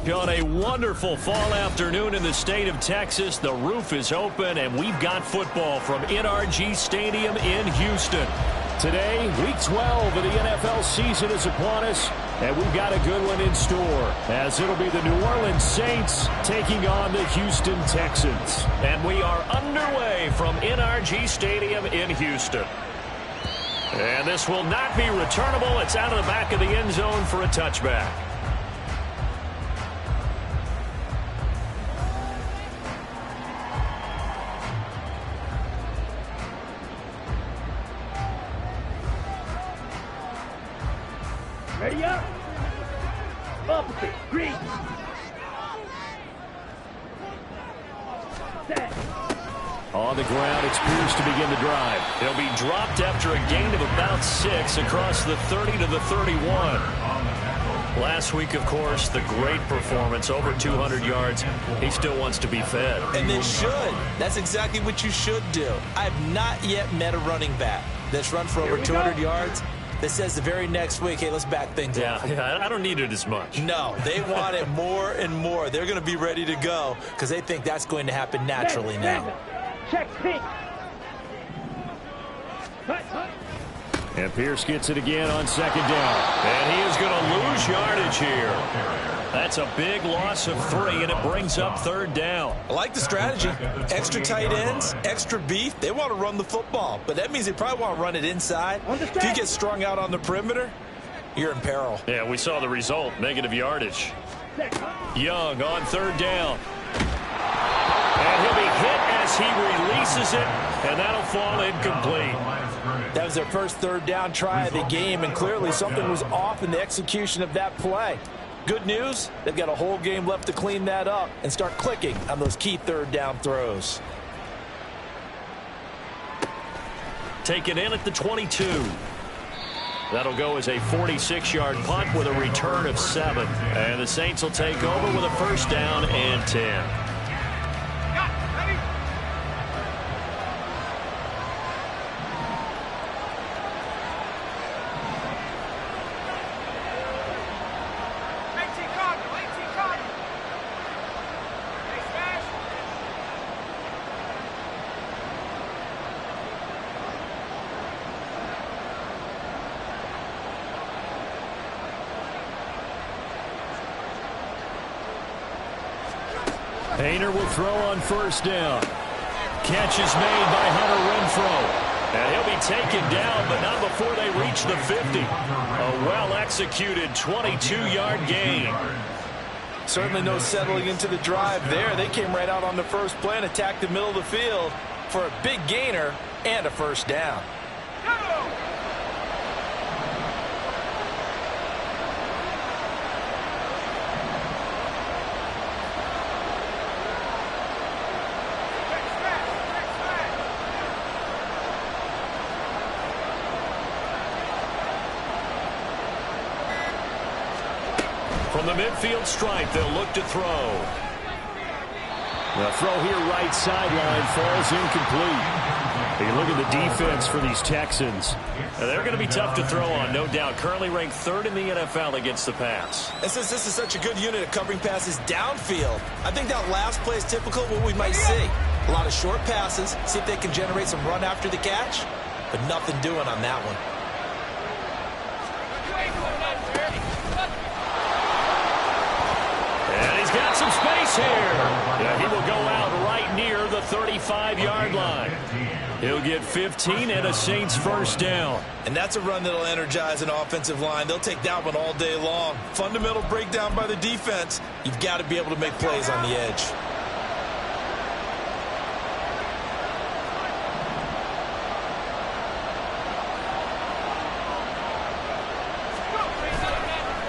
On a wonderful fall afternoon in the state of Texas, the roof is open, and we've got football from NRG Stadium in Houston. Today, Week 12 of the NFL season is upon us, and we've got a good one in store, as it'll be the New Orleans Saints taking on the Houston Texans. And we are underway from NRG Stadium in Houston. And this will not be returnable. It's out of the back of the end zone for a touchback. Ready up. Opposite. Green. Set. On the ground, it's Pierce to begin the drive. He'll be dropped after a gain of about 6 across the 30 to the 31. Last week, of course, the great performance, over 200 yards. He still wants to be fed. And they should. That's exactly what you should do. I have not yet met a running back that's run for over 200 yards that says the very next week, hey, let's back things up. Yeah, I don't need it as much. No, they want it more and more. They're going to be ready to go because they think that's going to happen naturally now. Check pink. And Pierce gets it again on second down. And he is going to lose yardage here. That's a big loss of 3, and it brings up third down. I like the strategy. Extra tight ends, extra beef. They want to run the football, but that means they probably want to run it inside. If you get strung out on the perimeter, you're in peril. Yeah, we saw the result, negative yardage. Young on third down. And he'll be hit as he releases it, and that'll fall incomplete. That was their first third down try of the game, and clearly something was off in the execution of that play. Good news, they've got a whole game left to clean that up and start clicking on those key third down throws. Taken in at the 22. That'll go as a 46-yard punt with a return of 7. And the Saints will take over with a first down and 10. Hayner will throw on first down. Catch is made by Hunter Renfrow. And he'll be taken down, but not before they reach the 50. A well-executed 22-yard gain. Certainly no settling into the drive there. They came right out on the first play and attacked the middle of the field for a big gainer and a first down. From the midfield stripe, they'll look to throw. The throw here right sideline falls incomplete. You look at the defense for these Texans. They're going to be tough to throw on, no doubt. Currently ranked 3rd in the NFL against the pass. And since this is such a good unit at covering passes downfield, I think that last play is typical of what we might see. A lot of short passes, see if they can generate some run after the catch, but nothing doing on that one. And he's got some space here. Yeah, he will go out right near the 35-yard line. He'll get 15 and a Saints first down. And that's a run that'll energize an offensive line. They'll take that one all day long. Fundamental breakdown by the defense. You've got to be able to make plays on the edge.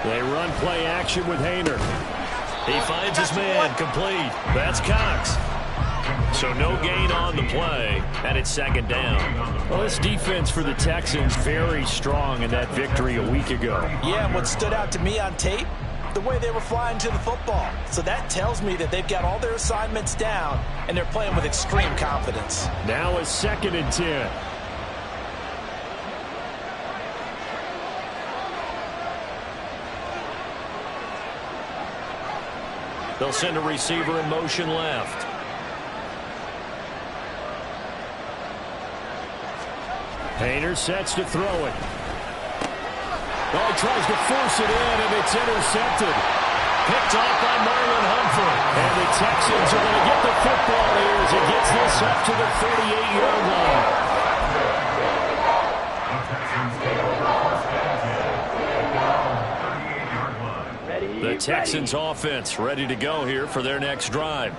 They run play action with Hayner. He finds his man, complete. That's Cox. So no gain on the play, and it's second down. Well, this defense for the Texans very strong in that victory a week ago. Yeah, and what stood out to me on tape, the way they were flying to the football. So that tells me that they've got all their assignments down, and they're playing with extreme confidence. Now a 2nd and 10. They'll send a receiver in motion left. Hayner sets to throw it. Oh, he tries to force it in, and it's intercepted. Picked off by Marlon Humphrey. And the Texans are going to get the football here as it gets this up to the 38-yard line. The Texans offense ready to go here for their next drive.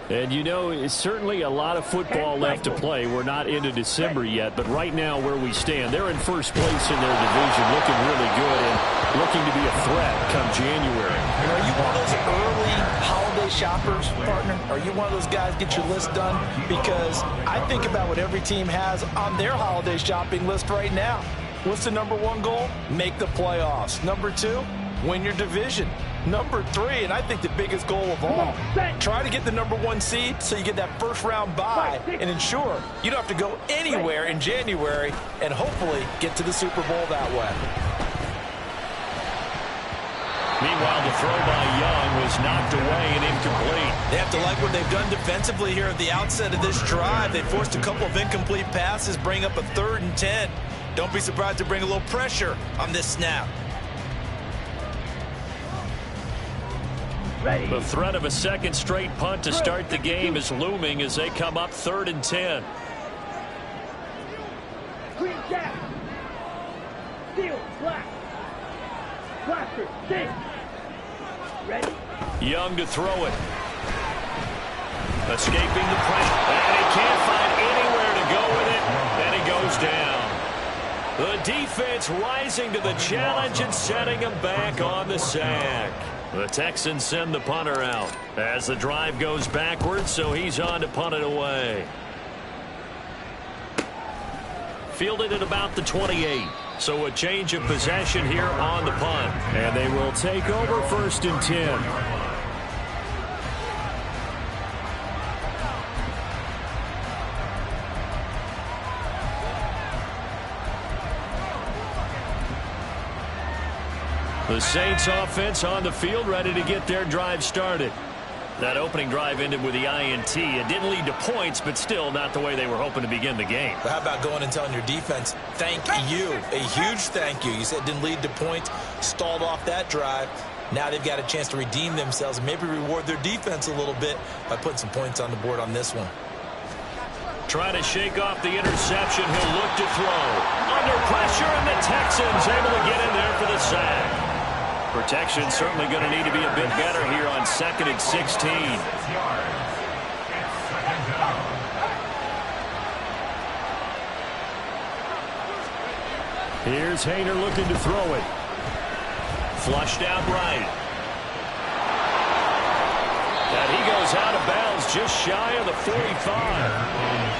And you know, it's certainly a lot of football left to play. We're not into December yet, but right now where we stand, they're in first place in their division, looking really good and looking to be a threat come January. Are you one of those early holiday shoppers, partner? Are you one of those guys get your list done? Because I think about what every team has on their holiday shopping list right now. What's the number one goal? Make the playoffs. Number two, win your division. Number three, and I think the biggest goal of all, try to get the number one seed so you get that first round bye and ensure you don't have to go anywhere in January and hopefully get to the Super Bowl that way. Meanwhile, the throw by Young was knocked away and incomplete. They have to like what they've done defensively here at the outset of this drive. They forced a couple of incomplete passes, bring up a 3rd and 10. Don't be surprised to bring a little pressure on this snap. The threat of a second straight punt to start the game is looming as they come up 3rd and 10. Green gap. Steel, black. Blaster, six. Ready? Young to throw it. Escaping the pressure. And he can't find anywhere to go with it. And he goes down. The defense rising to the challenge and setting him back on the sack. The Texans send the punter out as the drive goes backwards, so he's on to punt it away. Fielded at about the 28. So a change of possession here on the punt. And they will take over 1st and 10. The Saints offense on the field ready to get their drive started. That opening drive ended with the INT. It didn't lead to points, but still not the way they were hoping to begin the game. But how about going and telling your defense, thank you, a huge thank you. You said it didn't lead to points, stalled off that drive. Now they've got a chance to redeem themselves and maybe reward their defense a little bit by putting some points on the board on this one. Trying to shake off the interception. He'll look to throw. Under pressure, and the Texans able to get in there for the sack. Protection certainly going to need to be a bit better here on 2nd and 16. Here's Hayner looking to throw it. Flushed out right. And he goes out of bounds just shy of the 45.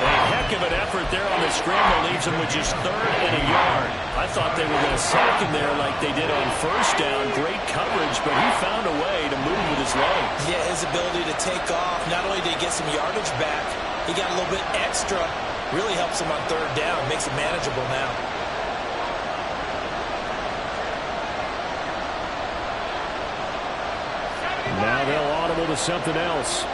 A heck of an effort there on the scramble leaves him with just 3rd and a yard. I thought they were going to sack him there like they did on 1st down. Great coverage, but he found a way to move with his legs. Yeah, his ability to take off. Not only did he get some yardage back, he got a little bit extra. Really helps him on 3rd down. Makes it manageable now. Now they'll audible to something else.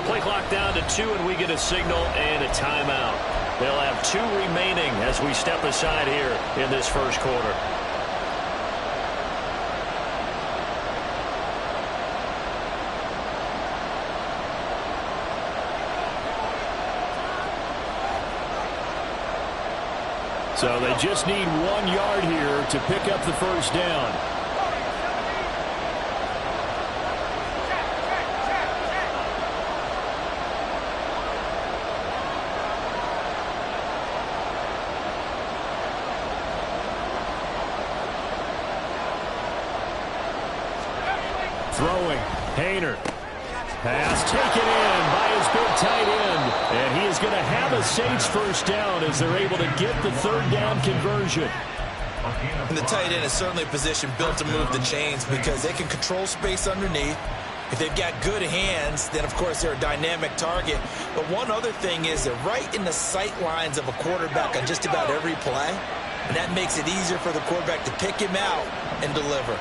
Play clock down to 2, and we get a signal and a timeout. They'll have 2 remaining as we step aside here in this first quarter. So they just need 1 yard here to pick up the first down. Throwing, Hayner. Pass taken in by his big tight end. And he is going to have a Saints first down as they're able to get the 3rd down conversion. And the tight end is certainly a position built to move the chains because they can control space underneath. If they've got good hands, then of course they're a dynamic target. But one other thing is they're right in the sight lines of a quarterback on just about every play. And that makes it easier for the quarterback to pick him out and deliver.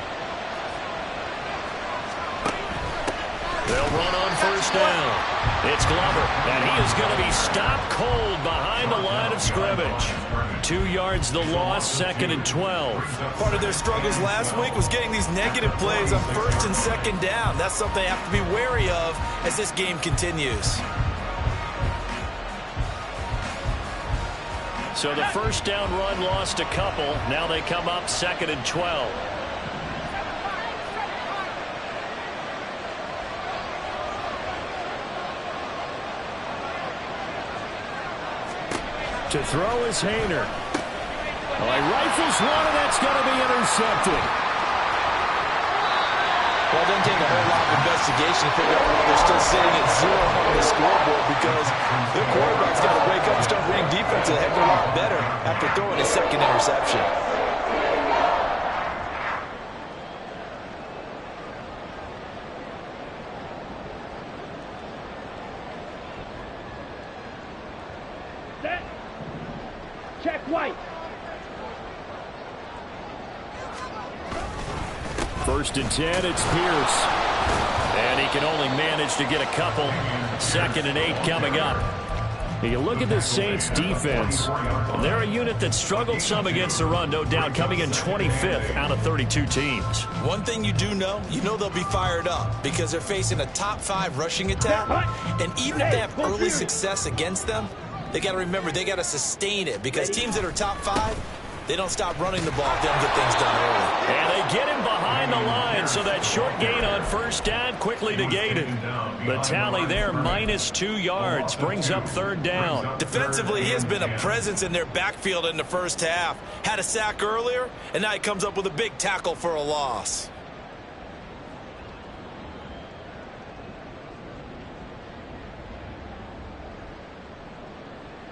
They'll run on first down. It's Glover, and he is going to be stopped cold behind the line of scrimmage. 2 yards the loss, 2nd and 12. Part of their struggles last week was getting these negative plays on 1st and 2nd down. That's something they have to be wary of as this game continues. So the first down run lost a couple. Now they come up 2nd and 12. To throw is Hayner. Well, he rifles one, and that's going to be intercepted. Well, it doesn't take a whole lot of investigation to figure out why they're still sitting at 0 on the scoreboard, because their quarterback's got to wake up and start reading defense a heck of a lot better after throwing his 2nd interception. Check White. 1st and 10, it's Pierce. And he can only manage to get a couple. 2nd and 8 coming up. You look at the Saints defense. They're a unit that struggled some against the run, no doubt, coming in 25th out of 32 teams. One thing you do know, they'll be fired up because they're facing a top 5 rushing attack. And even if they have early success against them, they got to remember they got to sustain it, because teams that are top 5, they don't stop running the ball if they don't get things done early. And they get him behind the line, so that short gain on first down quickly negated. The tally there, -2 yards, brings up 3rd down. Defensively, he has been a presence in their backfield in the first half. Had a sack earlier, and now he comes up with a big tackle for a loss.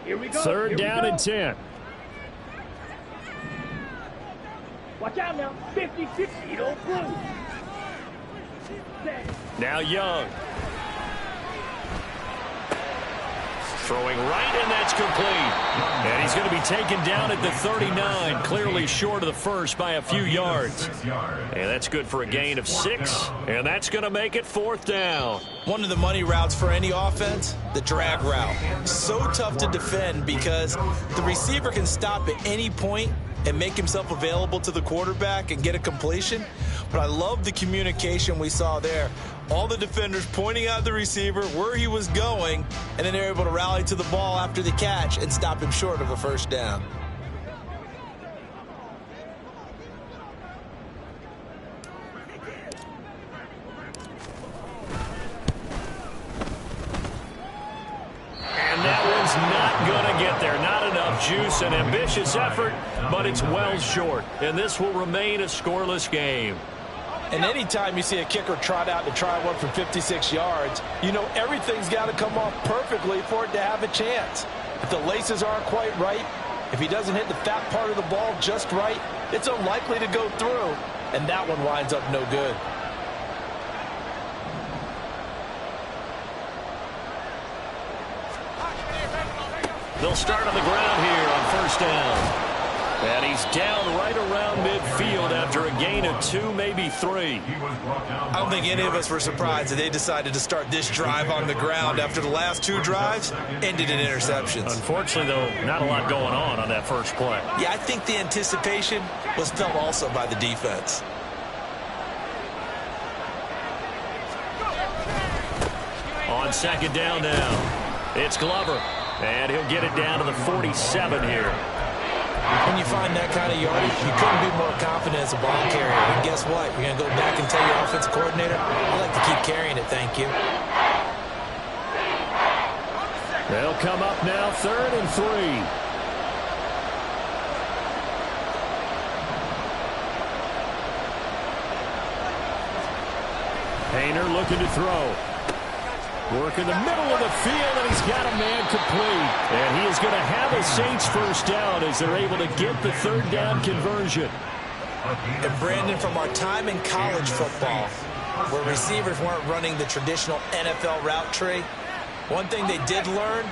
Here we go. 3rd down and 10. Watch out now. 50-50. You don't blue. Now Young. Throwing right, and that's complete. And he's going to be taken down at the 39, clearly short of the first by a few yards. And that's good for a gain of 6, and that's going to make it 4th down. One of the money routes for any offense, the drag route. So tough to defend because the receiver can stop at any point and make himself available to the quarterback and get a completion. But I love the communication we saw there. All the defenders pointing out the receiver, where he was going, and then they're able to rally to the ball after the catch and stop him short of a first down. And that one's not going to get there. Not enough juice. An ambitious effort, but it's well short. And this will remain a scoreless game. And anytime you see a kicker trot out to try one for 56 yards, you know everything's got to come off perfectly for it to have a chance. If the laces aren't quite right, if he doesn't hit the fat part of the ball just right, it's unlikely to go through. And that one winds up no good. They'll start on the ground here on first down. And he's down right around midfield after a gain of 2, maybe 3. I don't think any of us were surprised that they decided to start this drive on the ground after the last 2 drives ended in interceptions. Unfortunately, though, not a lot going on that first play. Yeah, I think the anticipation was felt also by the defense. On second down now, it's Glover. And he'll get it down to the 47 here. When you find that kind of yardage, you couldn't be more confident as a ball carrier. And guess what? You're going to go back and tell your offensive coordinator, I like to keep carrying it, thank you. They'll come up now, 3rd and 3. Hayner looking to throw. Work in the middle of the field, and he's got a man complete. And he is going to have a Saints first down as they're able to get the 3rd down conversion. And Brandon, from our time in college football, where receivers weren't running the traditional NFL route tree, one thing they did learn,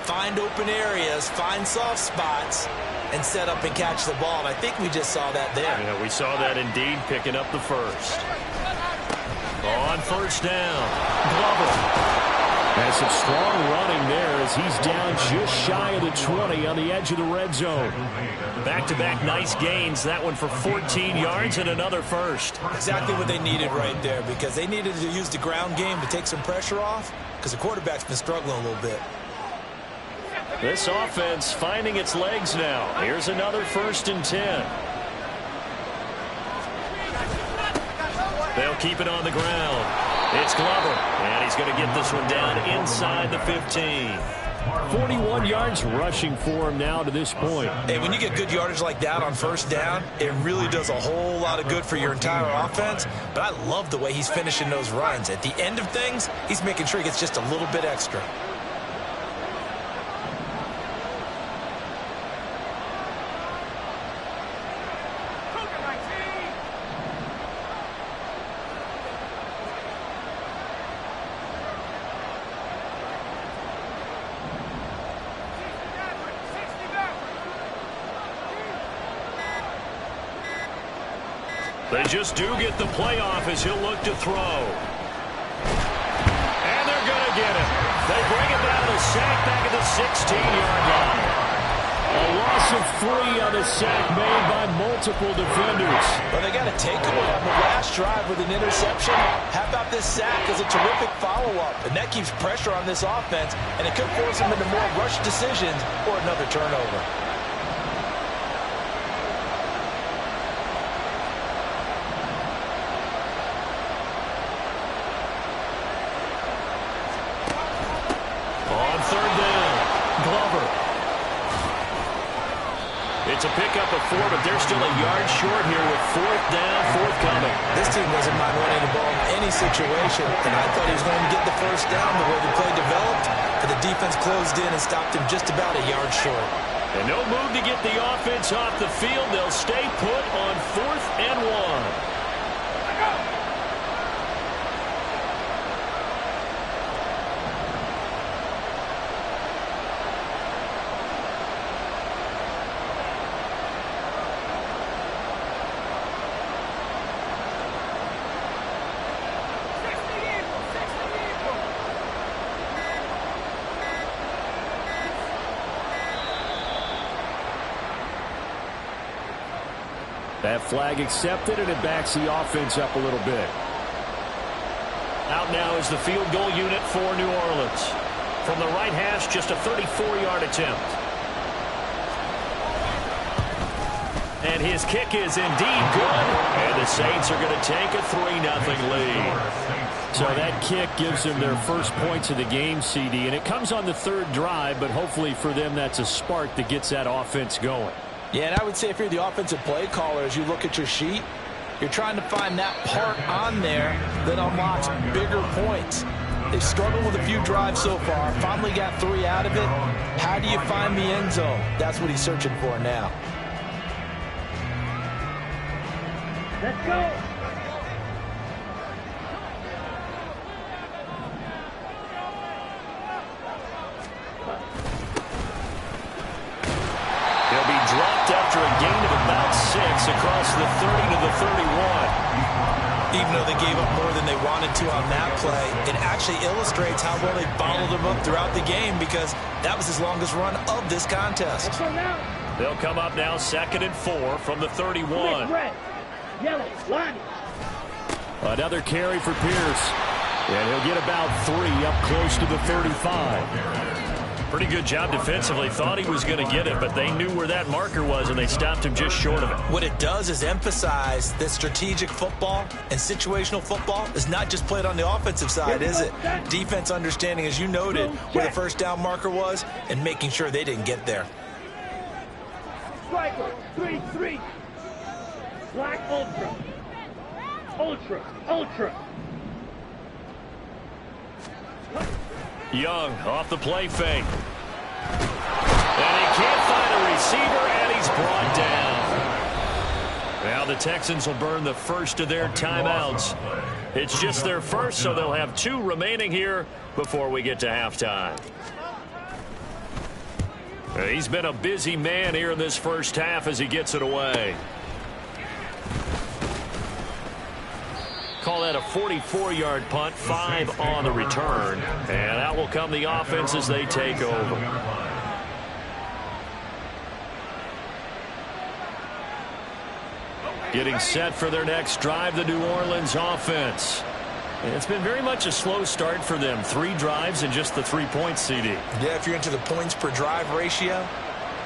find open areas, find soft spots, and set up and catch the ball. And I think we just saw that there. Yeah, we saw that indeed, picking up the first. On first down, Glover. Has some strong running there as he's down just shy of the 20 on the edge of the red zone. Back-to-back nice gains. That one for 14 yards and another first. Exactly what they needed right there, because they needed to use the ground game to take some pressure off, because the quarterback's been struggling a little bit. This offense finding its legs now. Here's another 1st and 10. They'll keep it on the ground. It's Glover, and he's going to get this one down inside the 15. 41 yards rushing for him now to this point. Hey, when you get good yardage like that on first down, it really does a whole lot of good for your entire offense. But I love the way he's finishing those runs. At the end of things, he's making sure he gets just a little bit extra. They just do get the playoff as he'll look to throw. And they're going to get it. They bring it down to sack back at the 16-yard line. A loss of 3 on the sack made by multiple defenders. But they got a takeaway on the last drive with an interception. How about this sack as a terrific follow-up? And that keeps pressure on this offense, and it could force them into more rush decisions or another turnover. It's a pickup of 4, but they're still a yard short here with 4th down, forthcoming. This team doesn't mind running the ball in any situation, and I thought he was going to get the first down the way the play developed, but the defense closed in and stopped him just about a yard short. And no move to get the offense off the field. They'll stay put on 4th and 1. That flag accepted, and it backs the offense up a little bit. Out now is the field goal unit for New Orleans. From the right hash, just a 34-yard attempt. And his kick is indeed good. And the Saints are going to take a 3-0 lead. So that kick gives them their first points of the game, CD. And it comes on the 3rd drive, but hopefully for them that's a spark that gets that offense going. Yeah, and I would say if you're the offensive play caller, as you look at your sheet, you're trying to find that part on there that unlocks bigger points. They've struggled with a few drives so far, finally got 3 out of it. How do you find the end zone? That's what he's searching for now. Let's go. Dropped after a gain of about 6 across the 30 to the 31. Even though they gave up more than they wanted to on that play, it actually illustrates how well they bottled them up throughout the game, because that was his longest run of this contest. They'll come up now 2nd and 4 from the 31. Red, yellow, line. Another carry for Pierce. And he'll get about 3 up close to the 35. Pretty good job defensively. Thought he was going to get it, but they knew where that marker was, and they stopped him just short of it. What it does is emphasize that strategic football and situational football is not just played on the offensive side, is it? Defense understanding, as you noted, where the first down marker was and making sure they didn't get there. Striker, 3-3. Black ultra. Ultra, ultra. Young off the play fake. And he can't find a receiver, and he's brought down. Now the Texans will burn the first of their timeouts. It's just their first, so they'll have 2 remaining here before we get to halftime. He's been a busy man here in this first half as he gets it away. Call that a 44-yard punt, 5 on the return. And out will come the offense as they take over. Getting set for their next drive, the New Orleans offense. It's been very much a slow start for them. 3 drives and just the 3 points, CD. Yeah, if you're into the points per drive ratio,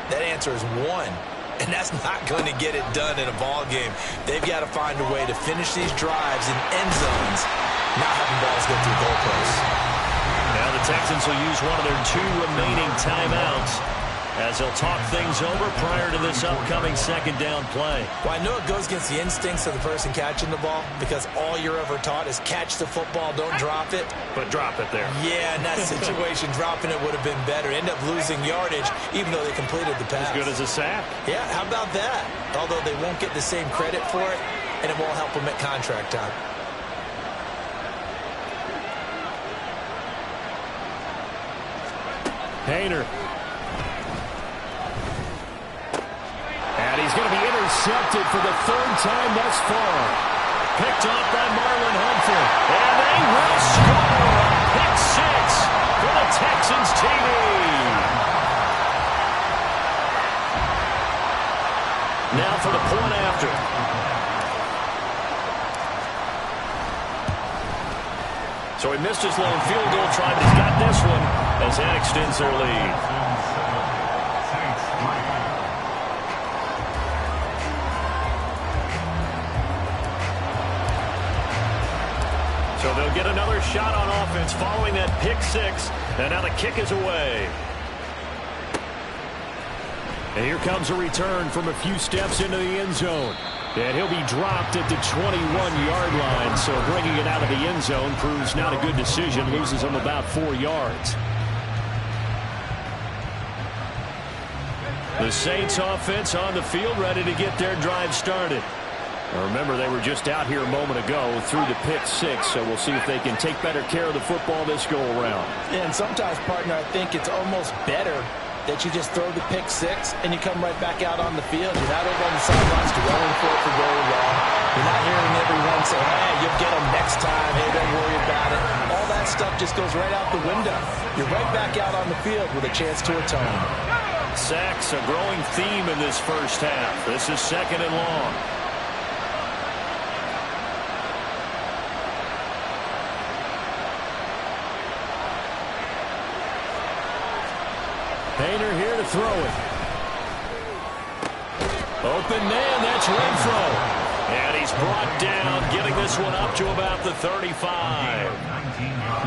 that answer is 1. And that's not going to get it done in a ball game. They've got to find a way to finish these drives in end zones, not having balls go through goalposts. Now the Texans will use one of their 2 remaining timeouts as they'll talk things over prior to this upcoming second down play. Well, I know it goes against the instincts of the person catching the ball because all you're ever taught is catch the football, don't drop it. But drop it there. Yeah, in that situation, dropping it would have been better. End up losing yardage even though they completed the pass. As good as a sack. Yeah, how about that? Although they won't get the same credit for it, and it won't help them at contract time. Hayner. And he's going to be intercepted for the 3rd time thus far. Picked off by Marlon Humphrey. And they will score. Pick 6 for the Texans TD. Now for the point after. So he missed his lone field goal try, but he's got this one as that extends their lead. So they'll get another shot on offense following that pick 6. And now the kick is away. And here comes a return from a few steps into the end zone. And he'll be dropped at the 21-yard line. So bringing it out of the end zone proves not a good decision. Loses him about 4 yards. The Saints offense on the field ready to get their drive started. Now remember, they were just out here a moment ago through the pick 6, so we'll see if they can take better care of the football this go-around. Yeah, and sometimes, partner, I think it's almost better that you just throw the pick 6 and you come right back out on the field. You're not over on the sidelines dwelling for it for very long. You're not hearing everyone say, hey, you'll get them next time. Hey, don't worry about it. All that stuff just goes right out the window. You're right back out on the field with a chance to atone. Sacks, a growing theme in this first half. This is 2nd and long. Hayner here to throw it. Open man, that's Renfro. And he's brought down, getting this one up to about the 35.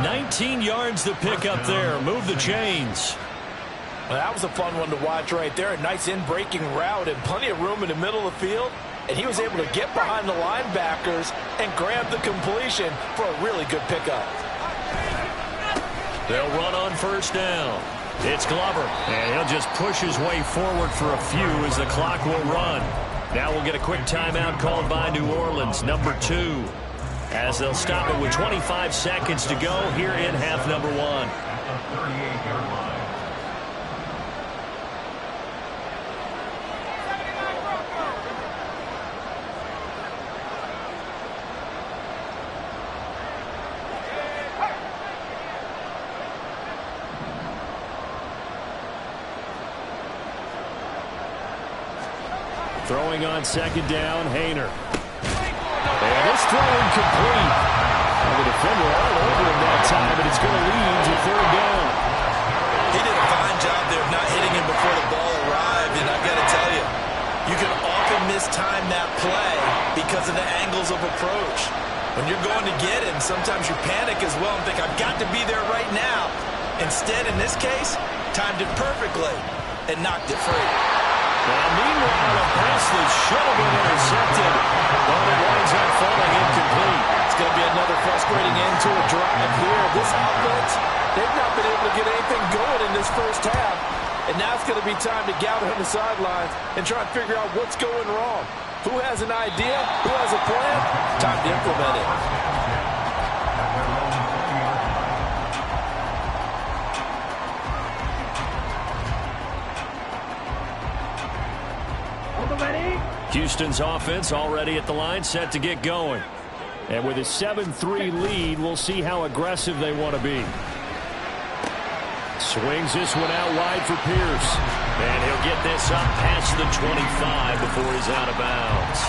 19 yards to pick up there. Move the chains. Well, that was a fun one to watch right there. A nice in-breaking route and plenty of room in the middle of the field. And he was able to get behind the linebackers and grab the completion for a really good pickup. They'll run on first down. It's Glover, and he'll just push his way forward for a few as the clock will run. Now we'll get a quick timeout called by New Orleans, number 2, as they'll stop it with 25 seconds to go here in half number 1. Throwing on second down, Hayner. And this throw incomplete. And the defender all over him that time, but it's going to lead to 3rd down. He did a fine job there of not hitting him before the ball arrived, and I've got to tell you, you can often mistime that play because of the angles of approach. When you're going to get him, sometimes you panic as well and think, I've got to be there right now. Instead, in this case, timed it perfectly and knocked it free. Now, meanwhile, a pass that should have been intercepted, but it winds up falling incomplete. It's going to be another frustrating end to a drive here. This offense, they've not been able to get anything going in this first half. And now it's going to be time to gather on the sidelines and try and figure out what's going wrong. Who has an idea? Who has a plan? Time to implement it. Houston's offense already at the line, set to get going. And with a 7-3 lead, we'll see how aggressive they want to be. Swings this one out wide for Pierce. And he'll get this up past the 25 before he's out of bounds.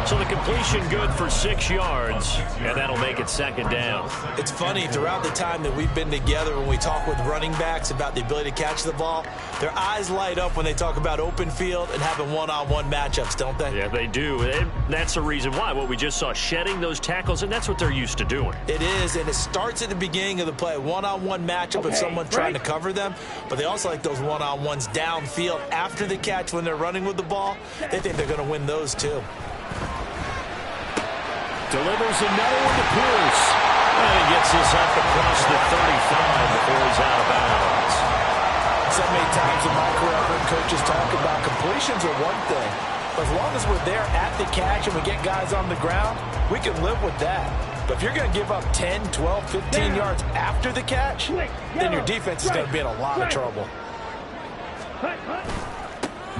So the completion good for 6 yards, and that'll make it second down. It's funny, throughout the time that we've been together, when we talk with running backs about the ability to catch the ball, their eyes light up when they talk about open field and having one-on-one matchups, don't they? Yeah, they do. And that's the reason why. What we just saw, shedding those tackles, and that's what they're used to doing. It is, and it starts at the beginning of the play. One-on-one matchup if someone's trying to cover them, but they also like those one-on-ones downfield after the catch when they're running with the ball. They think they're going to win those too. Delivers another one to Pierce. And he gets this up across the 35 before he's out of bounds. So many times in my career, I've heard coaches talk about completions are one thing. But as long as we're there at the catch and we get guys on the ground, we can live with that. But if you're going to give up 10, 12, 15 yards after the catch, then your defense is going to be in a lot of trouble.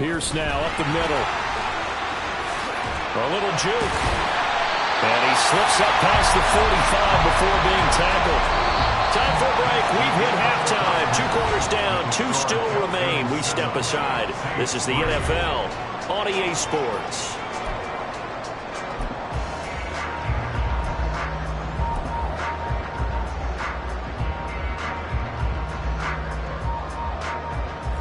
Pierce now up the middle. A little juke. And he slips up past the 45 before being tackled. Time for a break. We've hit halftime. 2 quarters down. 2 still remain. We step aside. This is the NFL on EA Sports.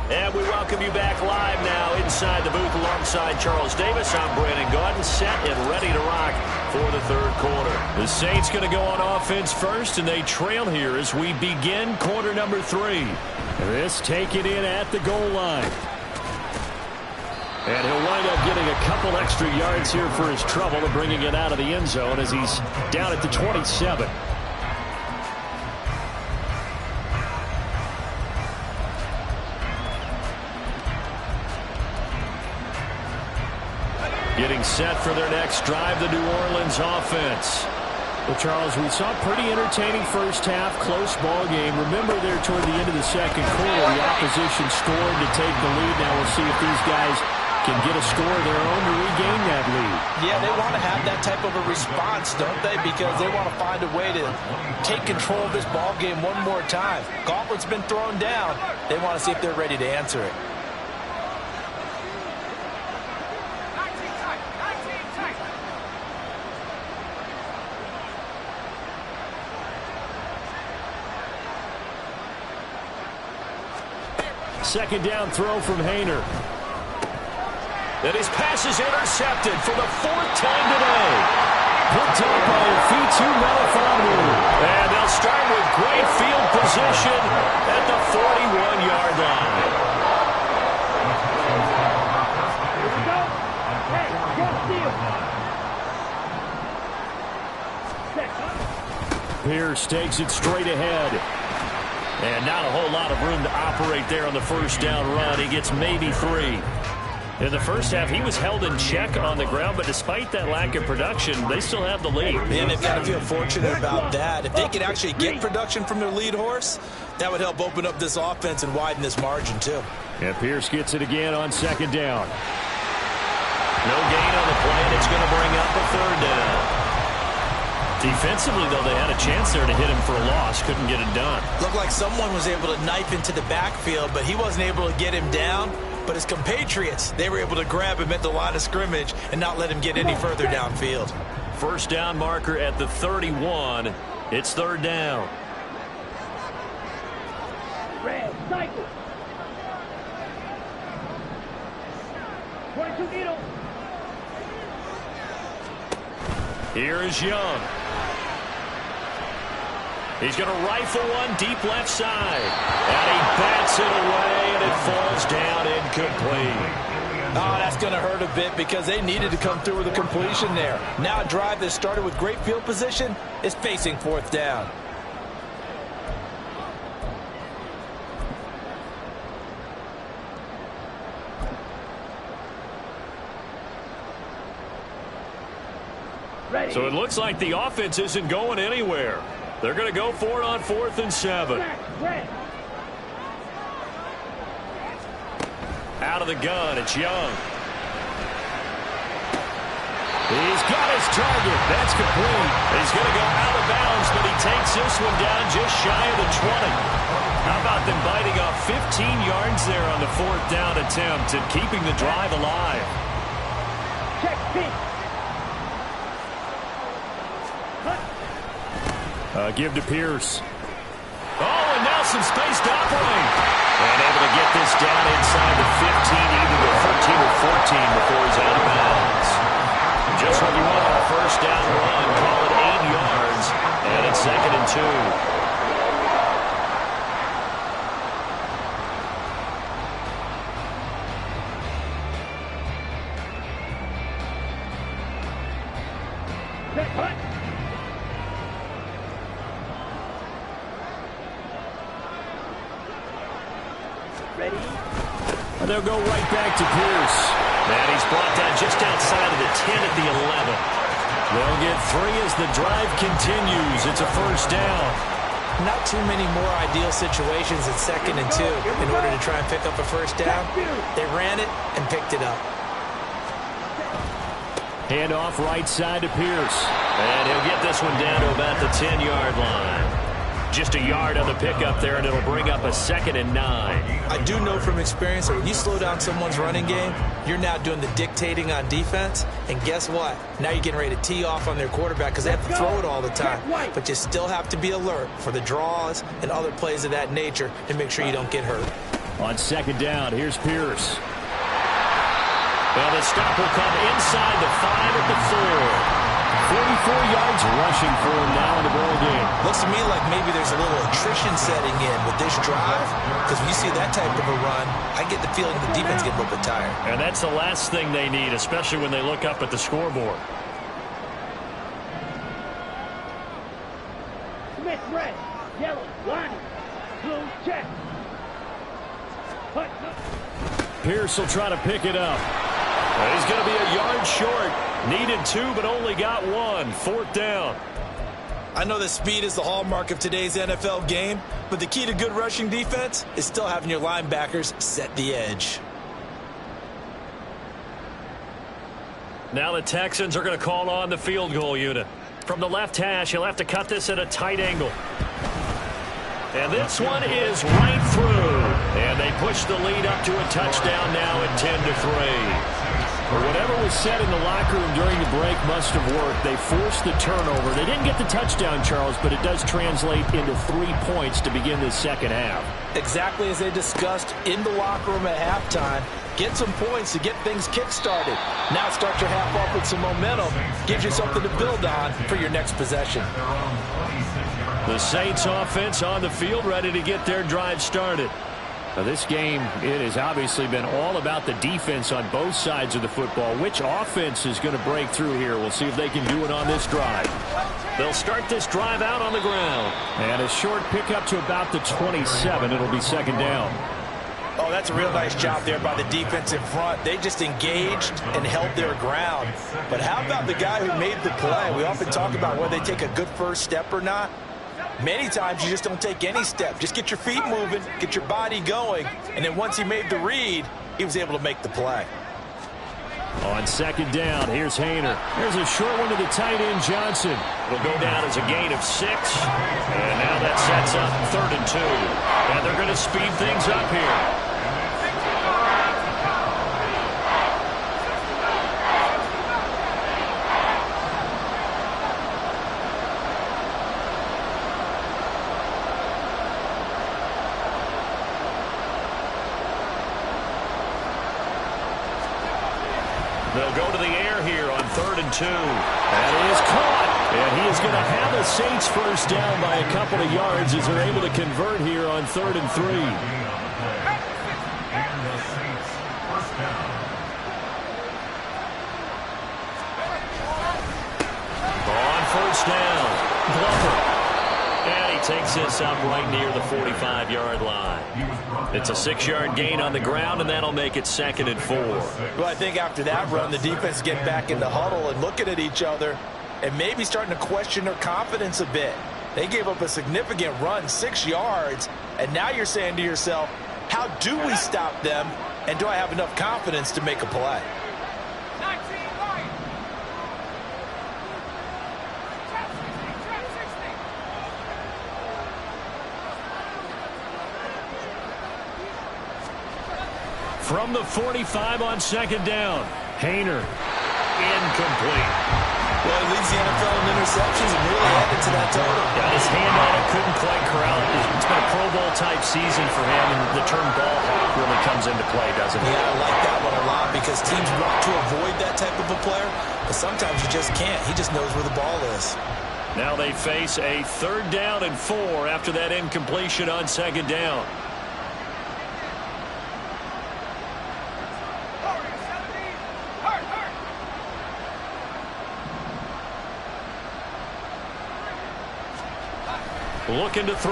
And we welcome you back live now inside the booth alongside Charles Davis. I'm Brandon Gaudin, set and ready to rock for the third quarter. The Saints going to go on offense first, and they trail here as we begin quarter number 3. This taken in at the goal line. And he'll wind up getting a couple extra yards here for his trouble and bringing it out of the end zone as he's down at the 27. Getting set for their next drive, the New Orleans offense. Well, Charles, we saw a pretty entertaining first half, close ball game. Remember there toward the end of the second quarter, the opposition scored to take the lead. Now we'll see if these guys can get a score of their own to regain that lead. Yeah, they want to have that type of a response, don't they? Because they want to find a way to take control of this ball game one more time. Gauntlet's been thrown down. They want to see if they're ready to answer it. Second down throw from Haener. And his pass is intercepted for the 4th time today. Picked up by Fitu Melifonwu. And they'll start with great field position at the 41-yard line. Pierce takes it straight ahead. And not a whole lot of room to operate there on the first down run. He gets maybe 3. In the first half, he was held in check on the ground, but despite that lack of production, they still have the lead. And they've got to feel fortunate about that. If they could actually get production from their lead horse, that would help open up this offense and widen this margin, too. And Pierce gets it again on second down. No gain on the play, and it's going to bring up a 3rd down. Defensively, though, they had a chance there to hit him for a loss. Couldn't get it done. Looked like someone was able to knife into the backfield, but he wasn't able to get him down. But his compatriots, they were able to grab him at the line of scrimmage and not let him get any further downfield. First down marker at the 31. It's 3rd down. Red, cycle. 22 needle. Here is Young. He's going to rifle one deep left side. And he bats it away, and it falls down incomplete. Oh, that's going to hurt a bit because they needed to come through with a completion there. Now a drive that started with great field position is facing 4th down. Ready. So it looks like the offense isn't going anywhere. They're going to go for it on 4th and 7. Out of the gun, it's Young. He's got his target. That's complete. He's going to go out of bounds, but he takes this one down just shy of the 20. How about them biting off 15 yards there on the 4th down attempt and keeping the drive alive? Check pink. Give to Pierce. Oh, and now some space to operate. And able to get this down inside the 15, either the 13 or 14 before he's out of bounds. Just what you want on a first down run. Call it 8 yards. And it's 2nd and 2. They'll go right back to Pierce. And he's brought down just outside of the 10 at the 11. They'll get 3 as the drive continues. It's a first down. Not too many more ideal situations at 2nd and 2 in order to try and pick up a first down. They ran it and picked it up. Hand off right side to Pierce. And he'll get this one down to about the 10-yard line. Just a yard on the pickup there, and it'll bring up a 2nd and 9. I do know from experience that when you slow down someone's running game, you're now doing the dictating on defense. And guess what? Now you're getting ready to tee off on their quarterback because they have to throw it all the time. But you still have to be alert for the draws and other plays of that nature to make sure you don't get hurt. On 2nd down, here's Pierce. Well, the stop will come inside the 5 at the 4. 44 yards rushing for him now in the ball game. Looks to me like maybe there's a little attrition setting in with this drive, because when you see that type of a run, I get the feeling the defense get a little bit tired. And that's the last thing they need, especially when they look up at the scoreboard. Smith red, yellow, line, blue check. Pierce will try to pick it up. He's going to be a yard short. Needed 2, but only got 1. 4th down. I know that speed is the hallmark of today's NFL game, but the key to good rushing defense is still having your linebackers set the edge. Now the Texans are going to call on the field goal unit. From the left hash, he'll have to cut this at a tight angle. And this one is right through. And they push the lead up to a touchdown now at 10-3. But whatever was said in the locker room during the break must have worked. They forced the turnover. They didn't get the touchdown, Charles, but it does translate into 3 points to begin the second half. Exactly as they discussed in the locker room at halftime. Get some points to get things kick-started. Now start your half off with some momentum. Gives you something to build on for your next possession. The Saints offense on the field ready to get their drive started. Now this game, it has obviously been all about the defense on both sides of the football. Which offense is going to break through here? We'll see if they can do it on this drive. They'll start this drive out on the ground. And a short pickup to about the 27. It'll be 2nd down. Oh, that's a real nice job there by the defense in front. They just engaged and held their ground. But how about the guy who made the play? We often talk about whether they take a good first step or not. Many times you just don't take any step. Just get your feet moving, get your body going, and then once he made the read, he was able to make the play. On 2nd down, here's Hayner. There's a short one to the tight end, Johnson. It'll go down as a gain of 6. And now that sets up 3rd and 2. And they're going to speed things up here. They'll go to the air here on 3rd and 2. That is caught. And he is going to have the Saints first down by a couple of yards as they're able to convert here on 3rd and 3. On first down, Glover. And he takes this up right near the 45-yard line. It's a 6-yard gain on the ground, and that'll make it 2nd and 4. Well, I think after that run, the defense get back in the huddle and looking at each other and maybe starting to question their confidence a bit. They gave up a significant run, 6 yards, and now you're saying to yourself, how do we stop them, and do I have enough confidence to make a play? From the 45 on second down. Hayner. Incomplete. Well, he leads the NFL in interceptions and really added to that total. Got his hand on it, couldn't quite corral it. It's been a Pro Bowl type season for him, and the term ball hawk really comes into play, doesn't it? Yeah, I like that one a lot because teams want to avoid that type of a player, but sometimes you just can't. He just knows where the ball is. Now they face a 3rd down and 4 after that incompletion on second down. Looking to throw.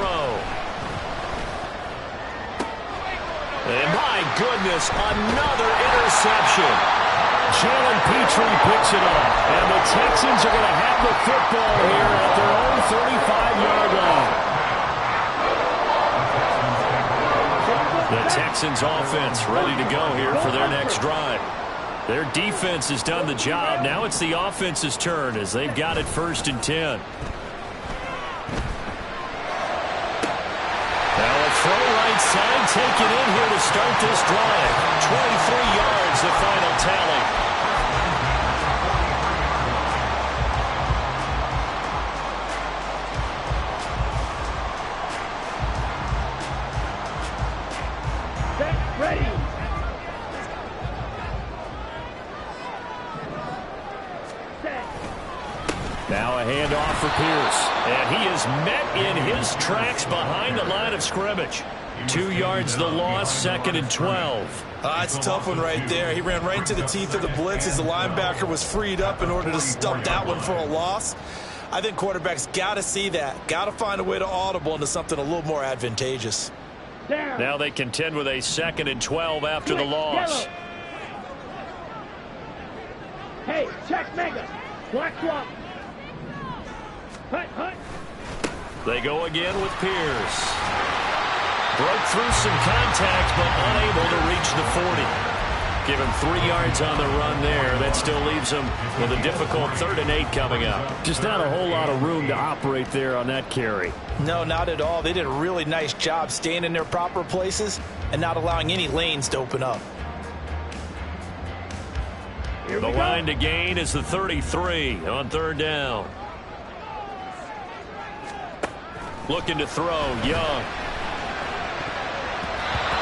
And my goodness, another interception. Jalen Petrie picks it up. And the Texans are going to have the football here at their own 35-yard line. The Texans offense ready to go here for their next drive. Their defense has done the job. Now it's the offense's turn as they've got it 1st and 10. Throw right side, taken in here to start this drive. 23 yards, the final tally. Set, ready. Set. Now a handoff for Pierce. And he is met in his tracks behind the line of scrimmage. 2 yards the loss, 2nd and 12. It's a tough one right there. He ran right into the teeth of the blitz as the linebacker was freed up in order to stop that one for a loss. I think quarterbacks got to see that. Got to find a way to audible into something a little more advantageous. Down. Now they contend with a 2nd and 12 after the loss. Yellow. Hey, check mega. Black swap. Hut, hut. They go again with Pierce. Broke through some contact, but unable to reach the 40. Give him 3 yards on the run there. That still leaves him with a difficult 3rd and 8 coming up. Just not a whole lot of room to operate there on that carry. No, not at all. They did a really nice job staying in their proper places and not allowing any lanes to open up. The line to gain is the 33 on 3rd down. Looking to throw, Young.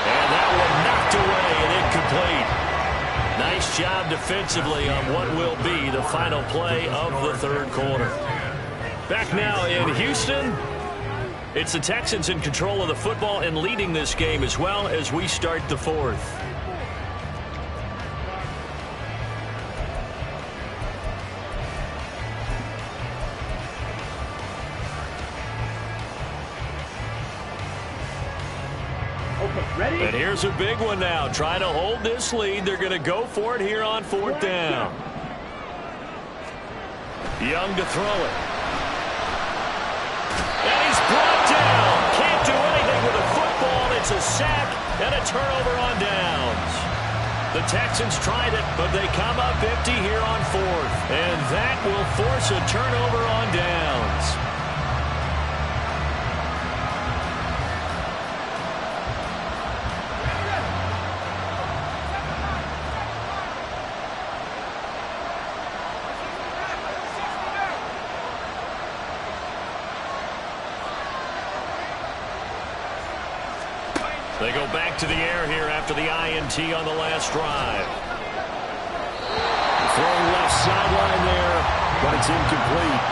And that one knocked away and incomplete. Nice job defensively on what will be the final play of the 3rd quarter. Back now in Houston. It's the Texans in control of the football and leading this game as well as we start the 4th. Ready? And here's a big one now. Trying to hold this lead. They're going to go for it here on 4th down. Young to throw it. And he's brought down. Can't do anything with a football. It's a sack and a turnover on downs. The Texans tried it, but they come up empty here on 4th. And that will force a turnover on downs. They go back to the air here after the INT on the last drive. Throwing left sideline there, but it's incomplete.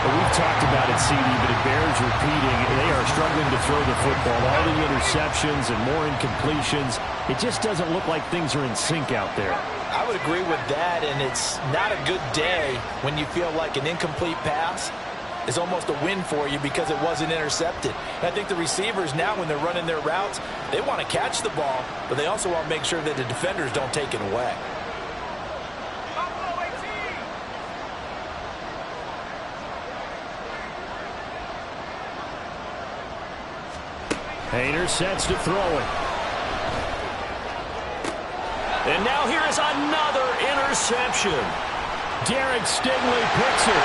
But we've talked about it, CD, but it bears repeating. They are struggling to throw the football. All the interceptions and more incompletions. It just doesn't look like things are in sync out there. I would agree with that, and it's not a good day when you feel like an incomplete pass is almost a win for you because it wasn't intercepted. And I think the receivers now, when they're running their routes, they want to catch the ball, but they also want to make sure that the defenders don't take it away. Hayner sets to throw it. And now here is another interception. Derek Stingley picks it.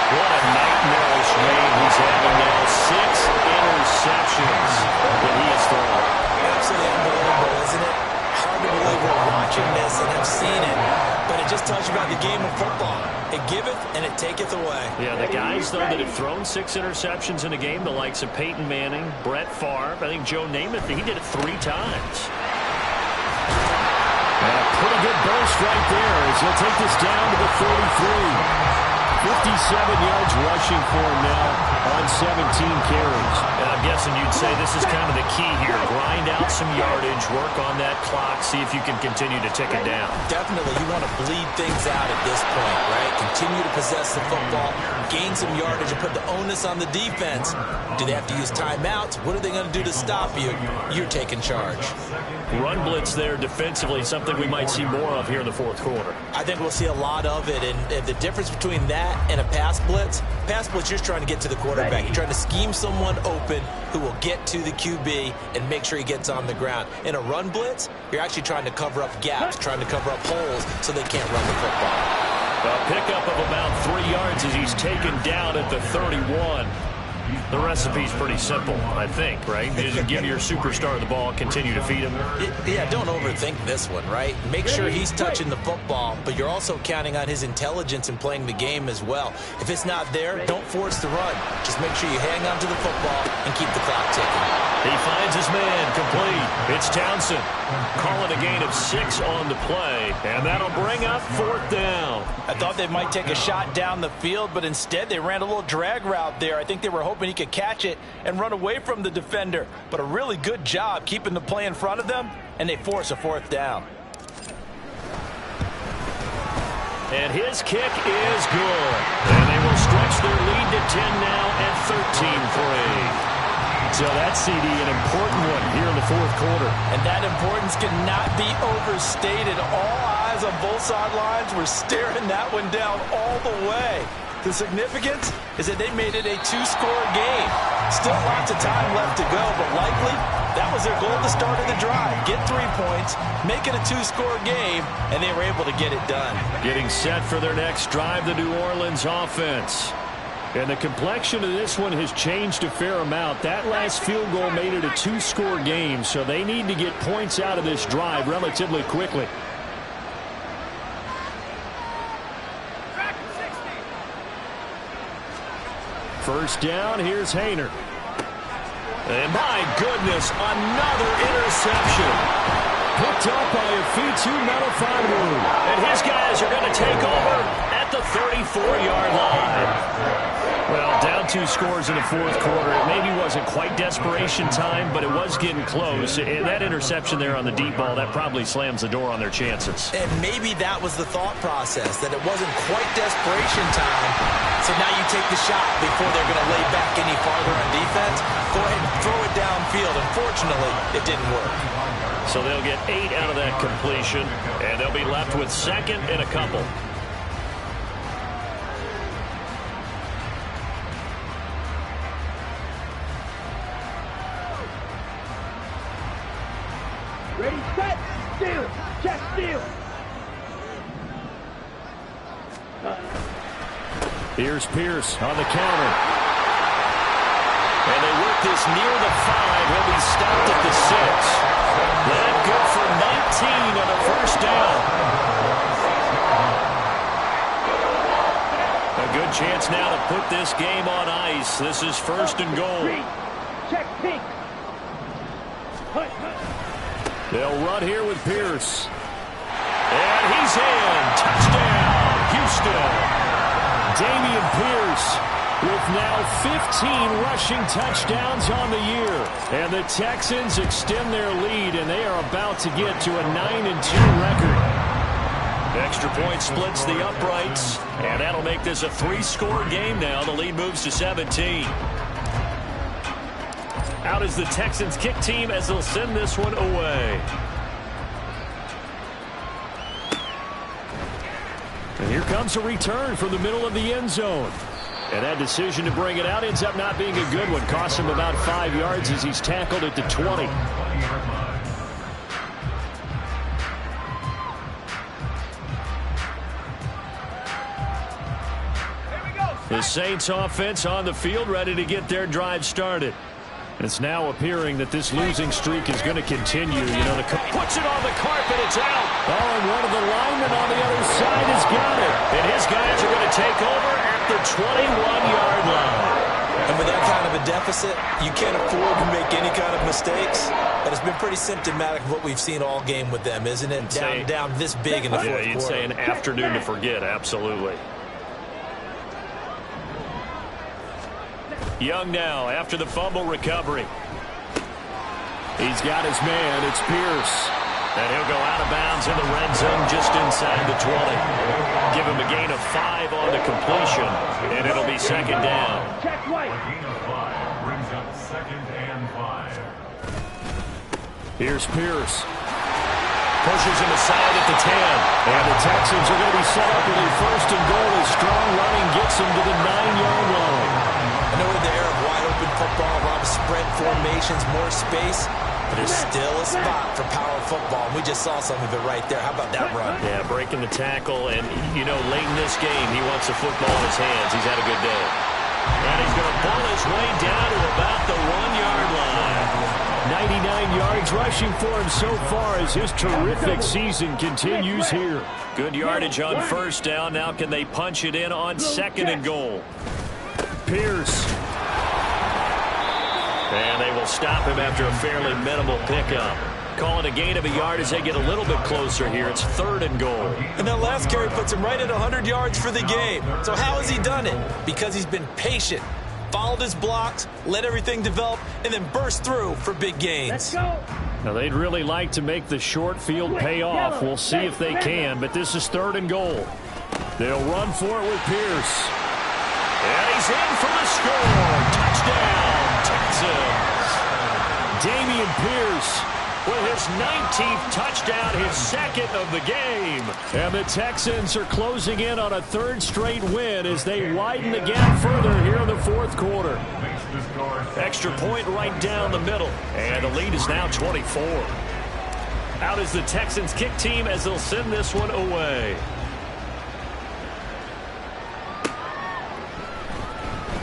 What a nightmarish game he's having now. 6 interceptions that he has thrown. Absolutely unbelievable, isn't it? Hard to the game of football. It giveth and it taketh away. Yeah, the guys, though, that have thrown 6 interceptions in a game, the likes of Peyton Manning, Brett Favre, I think Joe Namath, he did it 3 times. And a pretty good burst right there as he'll take this down to the 43. 57 yards rushing for him now on 17 carries. And I'm guessing you'd say this is kind of the key here. Grind out some yardage, work on that clock, see if you can continue to tick it down. Definitely, you want to bleed things out at this point, right? Continue to possess the football, gain some yardage, and put the onus on the defense. Do they have to use timeouts? What are they going to do to stop you? You're taking charge. Run blitz there defensively, something we might see more of here in the fourth quarter. I think we'll see a lot of it, and the difference between that and a pass blitz, you're trying to get to the quarterback. You're trying to scheme someone open who will get to the QB and make sure he gets on the ground. In a run blitz, you're actually trying to cover up gaps, trying to cover up holes so they can't run the football. A pickup of about 3 yards as he's taken down at the 31. The recipe's pretty simple, I think, right? You just give your superstar the ball, continue to feed him. Yeah, don't overthink this one, right? Make sure he's touching the football, but you're also counting on his intelligence in playing the game as well. If it's not there, don't force the run. Just make sure you hang on to the football and keep the clock ticking. He finds his man complete. It's Townsend. Calling a gain of 6 on the play, and that'll bring up 4th down. I thought they might take a shot down the field, but instead they ran a little drag route there. I think they were hoping he could catch it and run away from the defender. But a really good job keeping the play in front of them, and they force a 4th down. And his kick is good. And they will stretch their lead to 10 now at 13-3. So that CD, an important one here in the fourth quarter. And that importance cannot be overstated. All eyes on both sidelines were staring that one down all the way. The significance is that they made it a 2-score game. Still lots of time left to go, but likely that was their goal at the start of the drive. Get 3 points, make it a 2-score game, and they were able to get it done. Getting set for their next drive, the New Orleans offense. And the complexion of this one has changed a fair amount. That last field goal made it a 2-score game, so they need to get points out of this drive relatively quickly. First down, here's Hayner. And my goodness, another interception. Picked up by a Fitu Melifonwu. And his guys are going to take over at the 34-yard line. Well, down 2 scores in the fourth quarter. It maybe wasn't quite desperation time, but it was getting close. And that interception there on the deep ball, that probably slams the door on their chances. And maybe that was the thought process, that it wasn't quite desperation time. So now you take the shot before they're going to lay back any farther on defense. Go ahead and throw it downfield. Unfortunately, it didn't work. So they'll get 8 out of that completion, and they'll be left with 2nd and a couple. Ready, set, steal, check, steal. Here's Pierce on the counter. And they work this near the 5. He'll be stopped at the 6. That good for 19 on the first down. A good chance now to put this game on ice. This is 1st and goal. Check, pink. They'll run here with Pierce. And he's in. Touchdown, Houston. Dameon Pierce with now 15 rushing touchdowns on the year. And the Texans extend their lead, and they are about to get to a 9-2 record. Extra point splits the uprights, and that'll make this a 3-score game now. The lead moves to 17. Out is the Texans kick team as they'll send this one away. And here comes a return from the middle of the end zone. And that decision to bring it out ends up not being a good one. Costs him about 5 yards as he's tackled at the 20. The Saints offense on the field, ready to get their drive started. And it's now appearing that this losing streak is going to continue. You know, puts it on the carpet. It's out. Oh, and one of the linemen on the other side has got it. And his guys are going to take over at the 21-yard line. And with that kind of a deficit, you can't afford to make any kind of mistakes. But it's been pretty symptomatic of what we've seen all game with them, isn't it? Down this big in the fourth quarter. You'd say an afternoon to forget, absolutely. Young now after the fumble recovery. He's got his man. It's Pierce. And he'll go out of bounds in the red zone just inside the 20. Give him a gain of 5 on the completion, and it'll be second down. Here's Pierce. Pushes him aside at the 10. And the Texans are going to be set up with a first and goal as strong running gets them to the 9-yard line. I know in the era of wide-open football, a lot of spread formations, more space, but there's still a spot for power football. We just saw some of it right there. How about that run? Yeah, breaking the tackle, and, you know, late in this game, he wants the football in his hands. He's had a good day. And he's going to pull his way down to about the 1-yard line. 99 yards rushing for him so far as his terrific season continues here. Good yardage on first down. Now can they punch it in on second and goal? Pierce. And they will stop him after a fairly minimal pickup. Call it a gain of a yard as they get a little bit closer here. It's third and goal. And that last carry puts him right at 100 yards for the game. So how has he done it? Because he's been patient, followed his blocks, let everything develop, and then burst through for big gains. Let's go. Now, they'd really like to make the short field pay off. We'll see if they can, but this is third and goal. They'll run for it with Pierce. And he's in for the score. Touchdown, Texans. Dameon Pierce with his 19th touchdown, his second of the game. And the Texans are closing in on a third straight win as they widen the gap further here in the fourth quarter. Extra point right down the middle. And the lead is now 24. Out is the Texans kick team as they'll send this one away.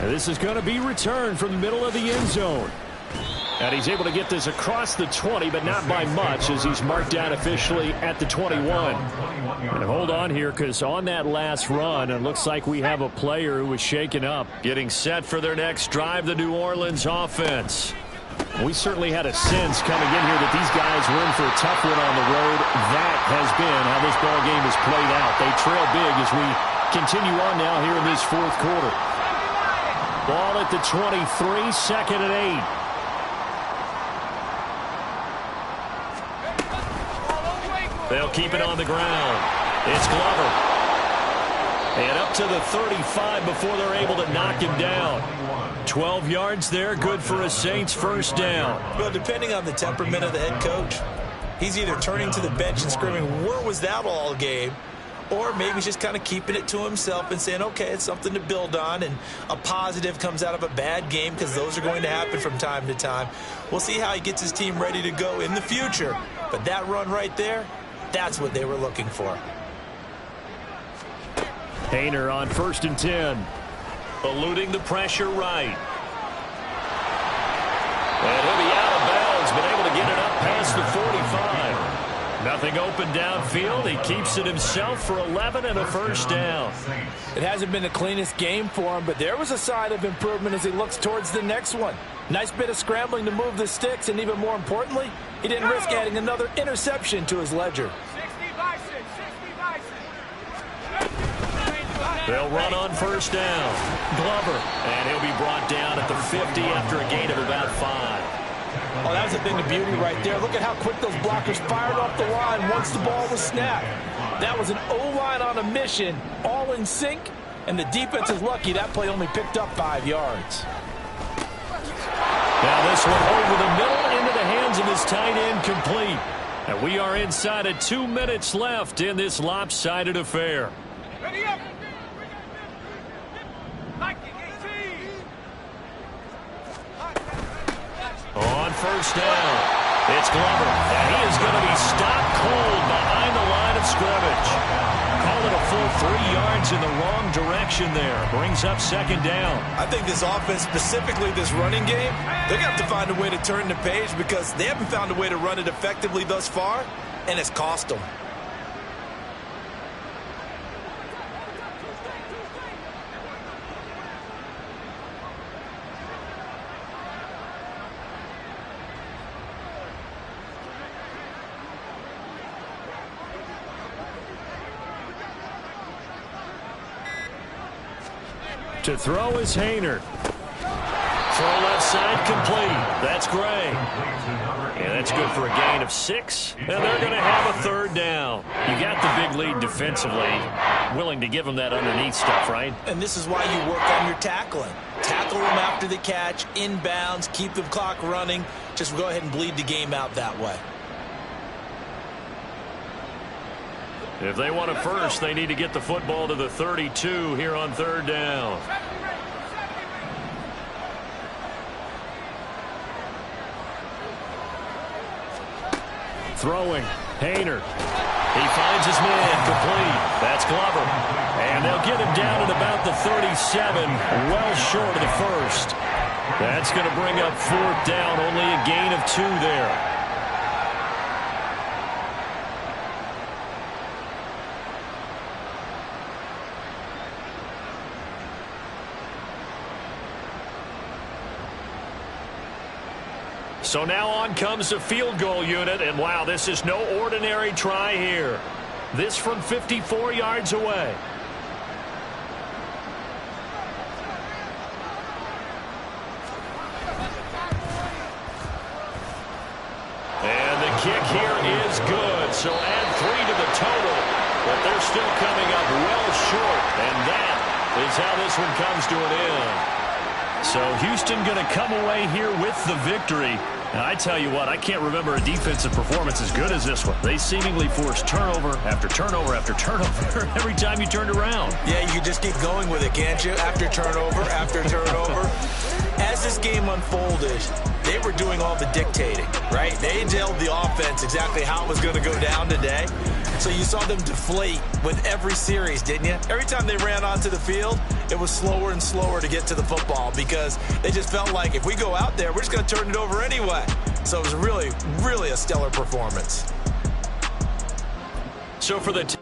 And this is going to be returned from the middle of the end zone. And he's able to get this across the 20, but not by much as he's marked down officially at the 21. And hold on here, because on that last run, it looks like we have a player who was shaken up. Getting set for their next drive, the New Orleans offense. We certainly had a sense coming in here that these guys were in for a tough one on the road. That has been how this ball game has played out. They trail big as we continue on now here in this fourth quarter. Ball at the 23, second and 8. They'll keep it on the ground. It's Glover. And up to the 35 before they're able to knock him down. 12 yards there, good for a Saints first down. Well, depending on the temperament of the head coach, he's either turning to the bench and screaming, where was that all game? Or maybe he's just kind of keeping it to himself and saying, okay, it's something to build on, and a positive comes out of a bad game because those are going to happen from time to time. We'll see how he gets his team ready to go in the future. But that run right there, that's what they were looking for. Hayner on first and 10. Eluding the pressure right. And he'll be out of bounds, but able to get it up past the 45. Nothing open downfield. He keeps it himself for 11 and a first down. It hasn't been the cleanest game for him, but there was a sign of improvement as he looks towards the next one. Nice bit of scrambling to move the sticks, and even more importantly, he didn't risk adding another interception to his ledger. They'll run on first down. Glover. And he'll be brought down at the 50 after a gain of about 5. Oh, that was a thing of beauty right there. Look at how quick those blockers fired off the line once the ball was snapped. That was an O-line on a mission, all in sync, and the defense is lucky that play only picked up 5 yards. Now this one over the middle into the hands of his tight end, complete. And we are inside of 2 minutes left in this lopsided affair. Ready up. On first down, it's Glover, and he is going to be stopped cold behind the line of scrimmage. call it a full 3 yards in the wrong direction there. Brings up second down. I think this offense, specifically this running game, they're going to have to find a way to turn the page because they haven't found a way to run it effectively thus far, and it's cost them. To throw is Hayner. Throw left side complete. That's Gray. And that's good for a gain of 6. And they're going to have a third down. You got the big lead defensively. Willing to give them that underneath stuff, right? And this is why you work on your tackling. Tackle them after the catch, inbounds, keep the clock running. Just go ahead and bleed the game out that way. If they want it first, they need to get the football to the 32 here on third down. Throwing, Hayner. He finds his man, complete. That's Glover. And they'll get him down at about the 37, well short of the first. That's going to bring up fourth down, only a gain of 2 there. So now on comes the field goal unit, and wow, this is no ordinary try here. This from 54 yards away. And the kick here is good, so add 3 to the total, but they're still coming up well short, and that is how this one comes to an end. So Houston going to come away here with the victory. And I tell you what, I can't remember a defensive performance as good as this one. They seemingly forced turnover after turnover after turnover every time you turned around. Yeah, you can just keep going with it, can't you? After turnover, after turnover. As this game unfolded, they were doing all the dictating, right? They told the offense exactly how it was going to go down today. So you saw them deflate with every series, didn't you? Every time they ran onto the field, it was slower and slower to get to the football because they just felt like if we go out there, we're just going to turn it over anyway. So it was really, really a stellar performance. So for the